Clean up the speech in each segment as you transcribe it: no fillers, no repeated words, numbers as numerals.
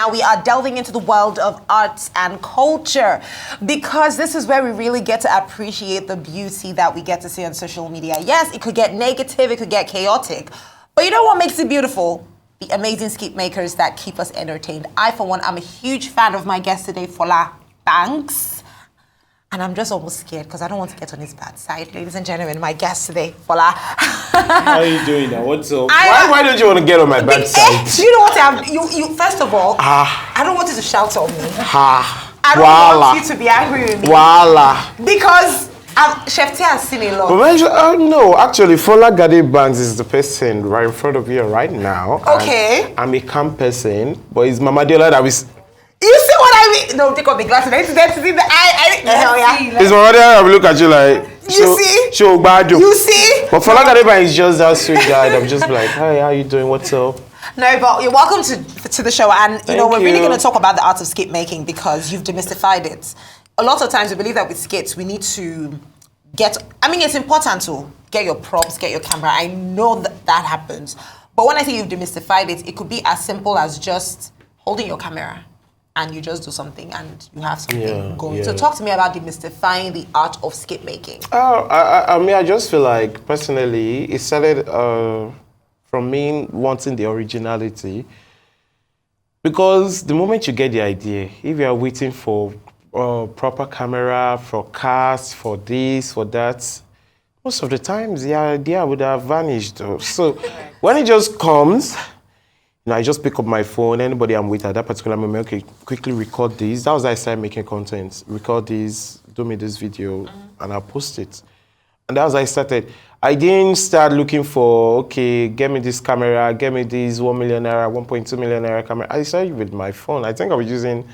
now we are delving into the world of arts and culture, because this is where we really get to appreciate the beauty that we get to see on social media. Yes, it could get negative, it could get chaotic, but you know what makes it beautiful? The amazing skit makers that keep us entertained. I, for one, I'm a huge fan of my guest today, Fola Banks. And I'm just almost scared because I don't want to get on his bad side. Ladies and gentlemen, my guest today, Fola. How are you doing now? What's up? Why don't you want to get on my bad side? You know what? You first of all, I don't want you to shout on me. I don't want you to be angry with me. Because Chef T has seen a lot. No, actually, Fola Banks is the person right in front of you right now. Okay. I'm a calm person, but it's Mama Adola that is. You see what I mean? No, take off the glasses. I need to see the eye. It's Mama Adola that will look at you like. You see? But Fola Banks is just that sweet guy. I'm just like, hi, how you doing? What's up? No, but you're welcome to the show, and we're really going to talk about the art of skit making because you've demystified it. A lot of times we believe that with skits we need to it's important to get your props, get your camera. I know that happens, but when I say you've demystified it, it could be as simple as just holding your camera and you just do something and you have something going. Yeah. So talk to me about demystifying the art of skit making. I just feel like personally it started from me wanting the originality, because the moment you get the idea, if you are waiting for proper camera, for cast, for this, for that, most of the times the idea would have vanished. So when it just comes, I just pick up my phone, anybody I'm with at that particular moment, okay, quickly record this. That was how I started making content. Record this, do me this video, and I'll post it. And that was how I started. I didn't start looking for, okay, get me this camera, get me this 1 million naira, 1.2 million naira camera. I started with my phone. I think I was using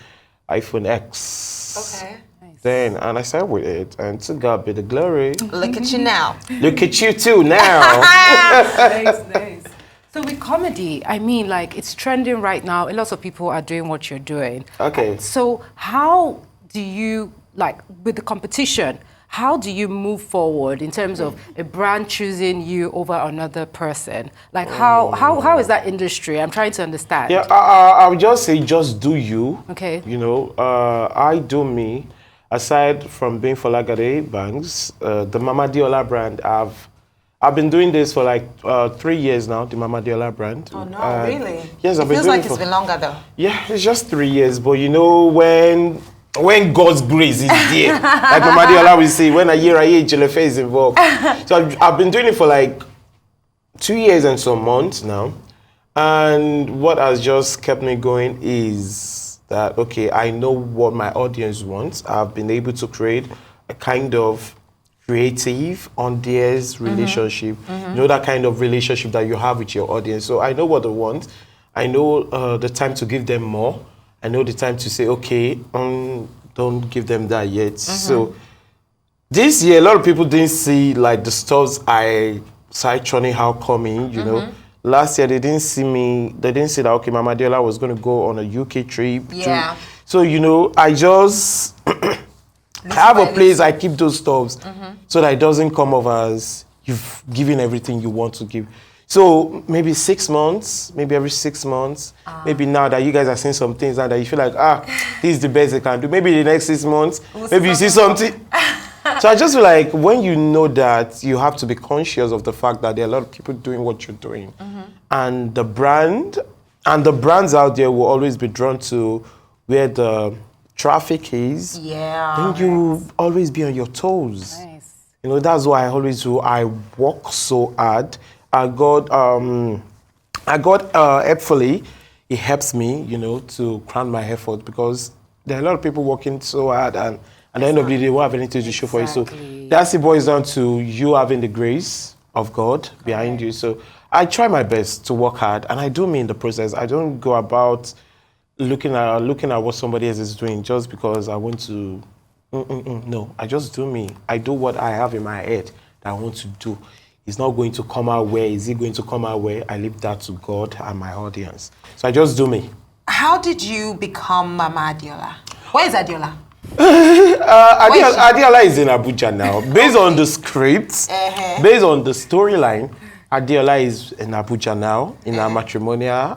iPhone X. Okay. Nice. Then, and I started with it, and to God be the glory. Look at you now. Look at you too now. Nice. So with comedy, I mean, like, it's trending right now. A lot of people are doing what you're doing. Okay. So how do you, like, with the competition, how do you move forward in terms of a brand choosing you over another person? Like, how is that industry? I'm trying to understand. Yeah, I would just say, just do you. Okay. I do me. Aside from being Fola Banks, the Mama Adola brand, I've been doing this for like 3 years now, the Mama Adola brand. Oh, no, really? Yes, I've been doing it. Feels like it's been longer, though. Yeah, it's just 3 years. But when God's grace is there, like Mama Adola will say, when a year Jelefe is involved. So I've been doing it for like 2 years and some months now. And what has just kept me going is that, okay, I know what my audience wants. I've been able to create a kind of creative, on-theirs relationship. That kind of relationship that you have with your audience. So I know what they want. I know the time to give them more. I know the time to say, okay, don't give them that yet. So this year, a lot of people didn't see like the stuff I started churning out coming, Last year, they didn't see me. They didn't see that, okay, Mama Adola was going to go on a UK trip. Yeah. So, I just have a place I keep those stuffs so that it doesn't come off as you've given everything you want to give. So maybe 6 months, maybe every 6 months, maybe now that you guys are seeing some things now that you feel like, this is the best I can do. Maybe the next 6 months, maybe you see something. So I just feel like when you know that, you have to be conscious of the fact that there are a lot of people doing what you're doing. And the brands out there will always be drawn to where the traffic is. Yeah. Then you always be on your toes. Nice. That's what I always do. I work so hard. I got helpfully, it helps me, to crown my effort, because there are a lot of people working so hard and at the end of the day, they won't have anything to show for you. So that's it boils down to you having the grace of God behind you. So I try my best to work hard, and I do me in the process. I don't go about looking at what somebody else is doing just because I want to. No, I just do me. I do what I have in my head that I want to do. It's not going to come out where. Is it going to come out where? I leave that to God and my audience. So I just do me. How did you become Mama Adola? Where is Adola? Adola is in Abuja now. Based on the script, based on the storyline, Adeola is in Abuja now, in our matrimonial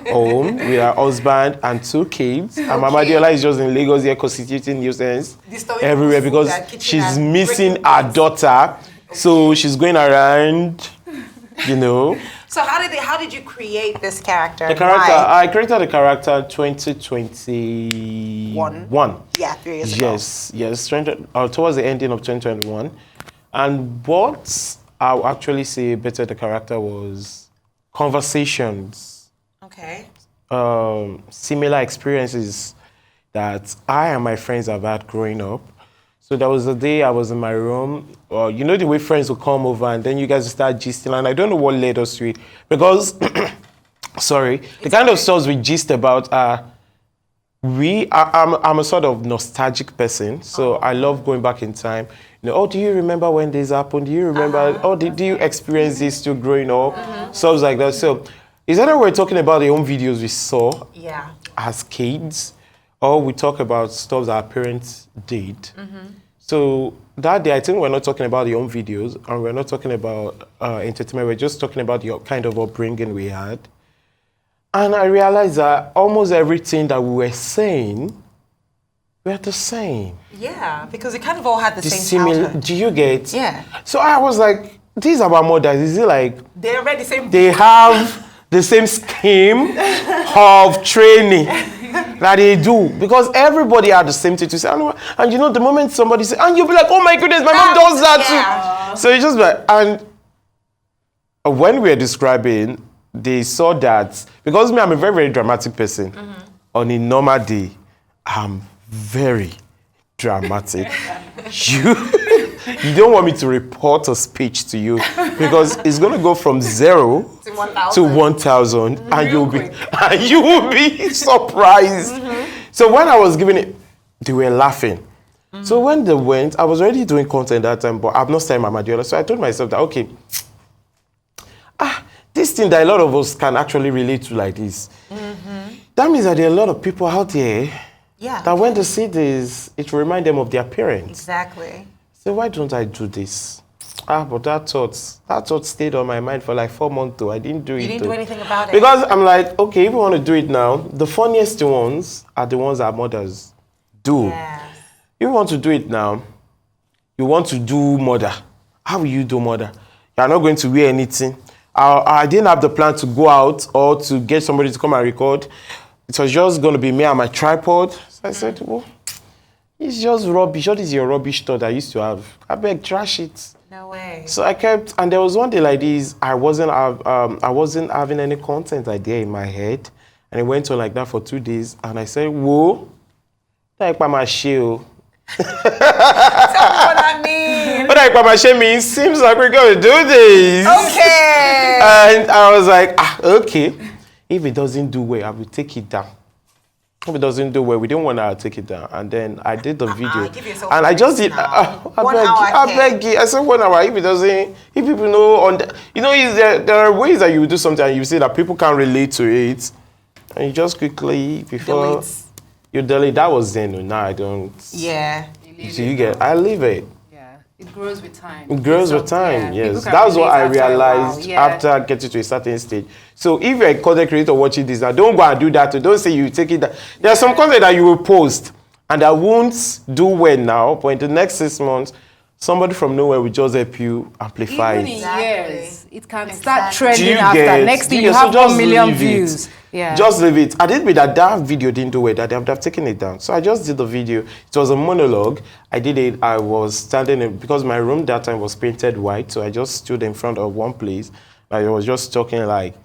home with her husband and 2 kids. And Mama Adola is just in Lagos here constituting nuisance everywhere because she's missing her daughter. So she's going around, you know. So how did you create this character? The character, I created the character in 2021. Yeah, 3 years ago. Yes, towards the ending of 2021. And what I'll actually say better the character was conversations. Okay. Similar experiences that I and my friends have had growing up. So there was a day I was in my room, you know the way friends will come over and then you guys will start gisting, and I don't know what led us to it. Because, sorry, the kind of stuff we gist about I'm a sort of nostalgic person, so I love going back in time. You know, do you remember when this happened? Do you remember, did you experience this still growing up? Stuff like that. So, is that we're talking about the home videos we saw as kids, or we talk about stuff that our parents did? So, that day, I think we're not talking about the home videos, and we're not talking about entertainment, we're just talking about the kind of upbringing we had. And I realized that almost everything that we were saying, we are the same. Yeah, because it kind of all had the same childhood. Do you get? Yeah. So I was like, these are our mothers. Is it like they're already the same? They have the same scheme of training that they do, because everybody had the same thing to say. And you know, the moment somebody says, and you'll be like, oh my goodness, my mom does that too. So it's just like, and when we were describing, they saw that, because me, I'm a very, very dramatic person. On a normal day, I'm very dramatic. You don't want me to report a speech to you, because it's going to go from 0 to 1,000, and you will be surprised. So when I was giving it, they were laughing. So when they went, I was already doing content that time, but I've not started Mama Adola. So I told myself that, okay, this thing that a lot of us can actually relate to like this. That means that there are a lot of people out there that when they see this, it will remind them of their parents. Exactly. So why don't I do this? But that thought stayed on my mind for like 4 months though. I didn't do it. You didn't do anything about it? Because I'm like, okay, if you want to do it now, the funniest ones are the ones our mothers do. Yes. If you want to do it now, you want to do mother. How will you do mother? You're not going to wear anything. I didn't have the plan to go out or to get somebody to come and record. It was just going to be me and my tripod. So I said, well, it's just rubbish. What is your rubbish thought I used to have? I beg, trash it. No way. So I kept, and there was one day like this, I wasn't having any content idea in my head. And it went on like that for 2 days. And I said, whoa, like my shoe. Tell me what that means. What like Mama means, seems like we're going to do this. Okay. And I was like, okay. If it doesn't do well, I will take it down. If it doesn't do well, we didn't want to take it down. And then I did the video. And I just did, I beg you. I said 1 hour. If it doesn't, if people know, you know, there are ways that you do something and you say that people can't relate to it. And you just quickly, before you delete, that was then. Now I don't. Yeah. So you get, I leave it. It grows with time. It grows with time, yes. That's what I realized after getting to a certain stage. So if you're a content creator watching this, now don't go and do that. Don't say you take it. There's some content that you will post and that won't do well now, but in the next 6 months, somebody from nowhere will just help you amplify Even it. in years, it can start trending after. Get, Next thing you have 1 million views. Yeah. Just leave it. I didn't mean that video didn't do well, that I would have taken it down. So I just did the video. It was a monologue. I did it. I was standing in, because my room that time was painted white, so I just stood in front of one place. I was just talking like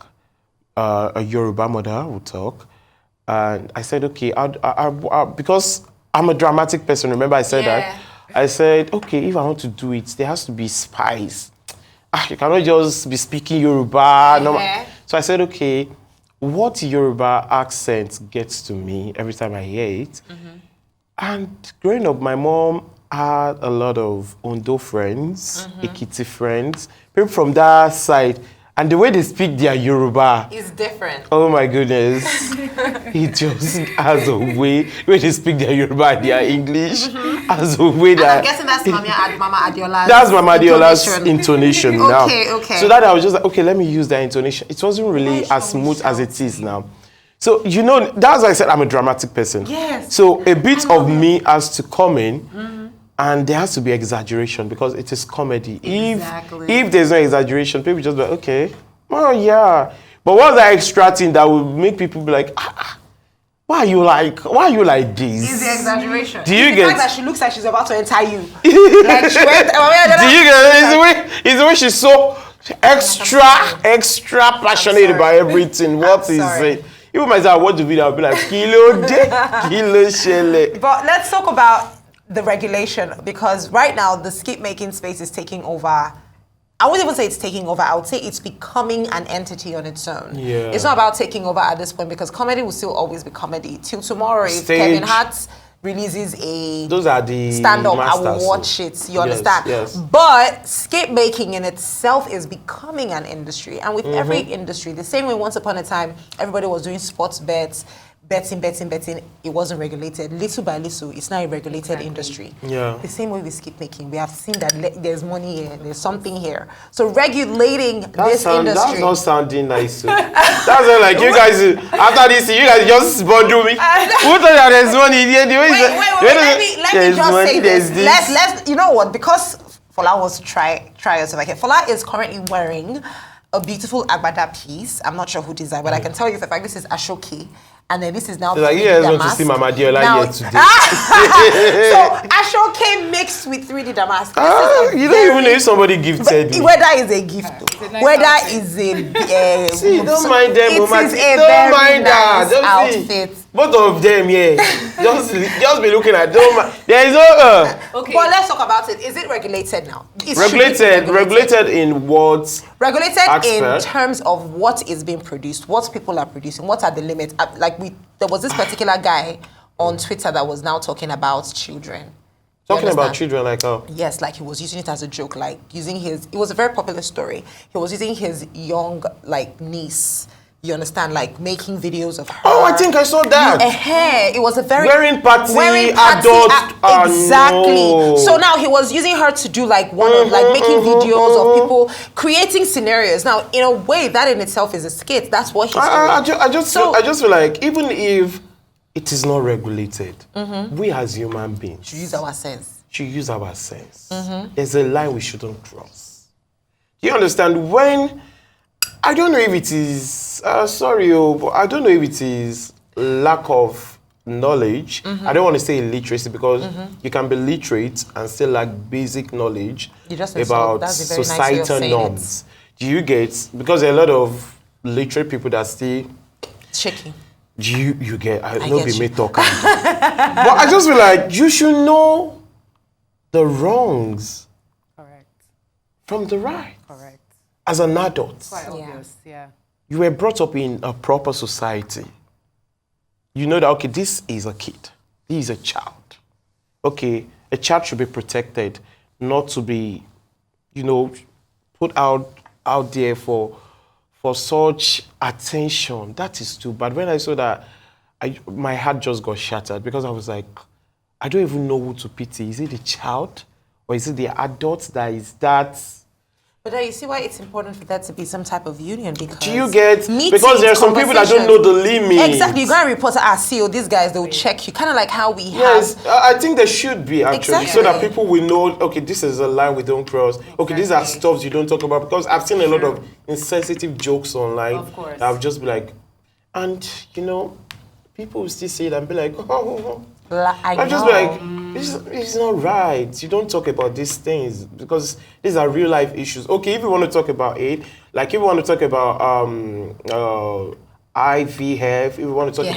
a Yoruba mother would talk. And I said, okay, because I'm a dramatic person, remember I said that? I said, okay, if I want to do it, there has to be spice. You cannot just be speaking Yoruba. So I said, okay, what Yoruba accent gets to me every time I hear it. And growing up, my mom had a lot of Ondo friends, Ekiti friends, people from that side. And the way they speak their Yoruba is different. Oh my goodness. It just has a way when they speak their Yoruba and their English. Has a way that. I'm guessing that's Mama Adola's. That's Mama Adola's intonation now. Okay. So that I was just like, okay, let me use that intonation. It wasn't really as smooth as it is now. So, you know, that's why I said I'm a dramatic person. Yes. So a bit of me has to come in. And there has to be exaggeration because it is comedy. Exactly. If there's no exaggeration, people just be like, okay, oh yeah. But what's that extra thing that will make people be like, why are you like this? Is the exaggeration. Do you the get fact that she looks like she's about to enter you? Like she went. Do you get it? It's the way she's so extra passionate about everything. What is it? Even myself, I watch the video, I'll be like, kilo shele. But let's talk about the regulation, because right now the skit making space is taking over. I wouldn't even say it's taking over. I would say it's becoming an entity on its own. Yeah. It's not about taking over at this point, because comedy will still always be comedy. Till tomorrow, if Stage. Kevin Hart releases a Those are the stand-up, I will masters. watch it. You understand? Yes. But skit making in itself is becoming an industry. And with every industry, the same way once upon a time, everybody was doing sports bets, betting, it wasn't regulated. Little by little, it's now a regulated industry. Yeah. The same way with skit making, we have seen that there's money here, there's something here. So regulating this industry. That's not sounding nice. That's not like you guys, after this, you guys just bundle me. Who thought that there's money here? Let me just say this. Let's, you know what, because Fola wants to try yourself again. Fola is currently wearing a beautiful agbada piece. I'm not sure who designed, but I can tell you for a fact this is Ashoke. And then this is now. Like, you guys want to see Mama Adola here today. So Ashoke mixed with 3D damask. You don't even know if somebody gifted me. Whether it's a gift, whether it's a see, don't mind them, it Mama. is a Don't very mind that. nice Don't outfit. see. Both of them, yeah. just be looking at. Don't mind. There is no. Okay. But let's talk about it. Is it regulated now? Regulated in what? Regulated in aspect? terms of what is being produced, what people are producing, what are the limits. Like there was this particular guy on Twitter that was now talking about children. Talking about children, like Yes, like he was using it as a joke, like using his. It was a very popular story. He was using his young niece. You understand, like making videos of her. Oh, I think I saw that. It was a very wearing party adult. Exactly. No. So now he was using her to do like making videos of people creating scenarios. Now, in a way, that in itself is a skit. That's what he's doing. I just feel like even if it is not regulated, we as human beings should use our sense. There's a line we shouldn't cross. Do you understand? When I don't know if it is but I don't know if it is lack of knowledge. I don't want to say illiteracy because you can be literate and still lack basic knowledge about societal norms. Do you get? Because there are a lot of literate people that still shaking. You get? I know be me talking. But I just feel like you should know the wrongs from the right. Correct. As an adult. Quite obvious, yeah. You were brought up in a proper society. You know that, okay, this is a kid. This is a child. Okay, a child should be protected, not to be, put out there for such attention. That is too bad. When I saw that, my heart just got shattered because I was like, I don't even know who to pity. Is it the child or is it the adult that is that? But you see why it's important for that to be some type of union, because do you get? Because there are some people that don't know the limits. Exactly, you gotta report to CEO. These guys, they'll check you, kind of like how we have. Yes, I think there should be actually, so that Exactly. people will know. Okay, this is a line we don't cross. Okay, these are stuff you don't talk about. Because I've seen a lot of insensitive jokes online. Of course. I've just be like, and people will still say it and be like, I'm just like, it's not right. You don't talk about these things because these are real life issues. Okay, if you want to talk about it, like if you want to talk about IVF, if you want to talk,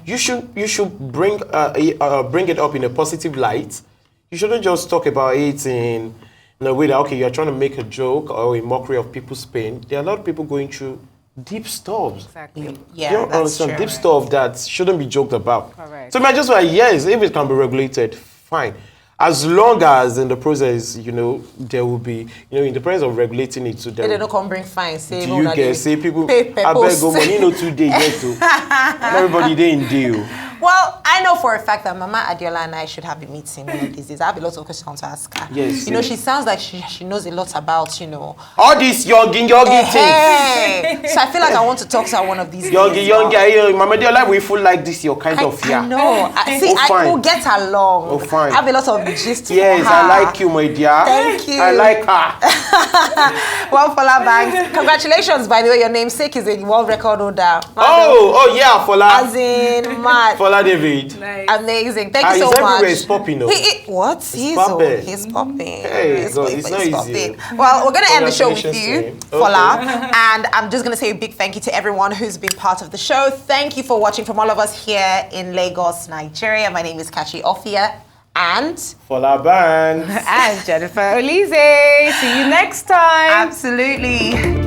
you should bring it up in a positive light. You shouldn't just talk about it in a way that, okay, you're trying to make a joke or a mockery of people's pain. There are a lot of people going through deep stuff. Exactly. Yeah, You don't that's understand true. deep stuff that shouldn't be joked about. Correct. So I just like, yes, if it can be regulated, fine. as long as in the process, you know, there will be, you know, in the process of regulating it, so there They don't come bring fine. Say, do you get say people pay I beg post. go money no 2 days yet to everybody they in deal. Well, I know for a fact that Mama Adola and I should have a meeting one of these days. I have a lot of questions to ask her. Yes. You know, she sounds like she knows a lot about, you know. All these yogi things. Hey. So I feel like I want to talk to her one of these days. Yogi, Mama Adola, we feel like this your kind of I know. I will get along. Oh, fine. I have a lot of gist for Yes, her. I like you, my dear. Thank you. I like her. Well, Fola Banks, congratulations, by the way, your namesake is a world record holder. Oh yeah, Fola. As in, mad. Fola David. Nice. Amazing. Thank you so He's much. everywhere, he's popping, no? What? He's popping. He's popping. Hey, God, it's not easy. Well, we're going to end the show with you, Congratulations to him. Fola. Okay. And I'm just going to say a big thank you to everyone who's been part of the show. Thank you for watching from all of us here in Lagos, Nigeria. My name is Kachi Ofia. And Fola Banks. And Jennifer Olize. See you next time. absolutely.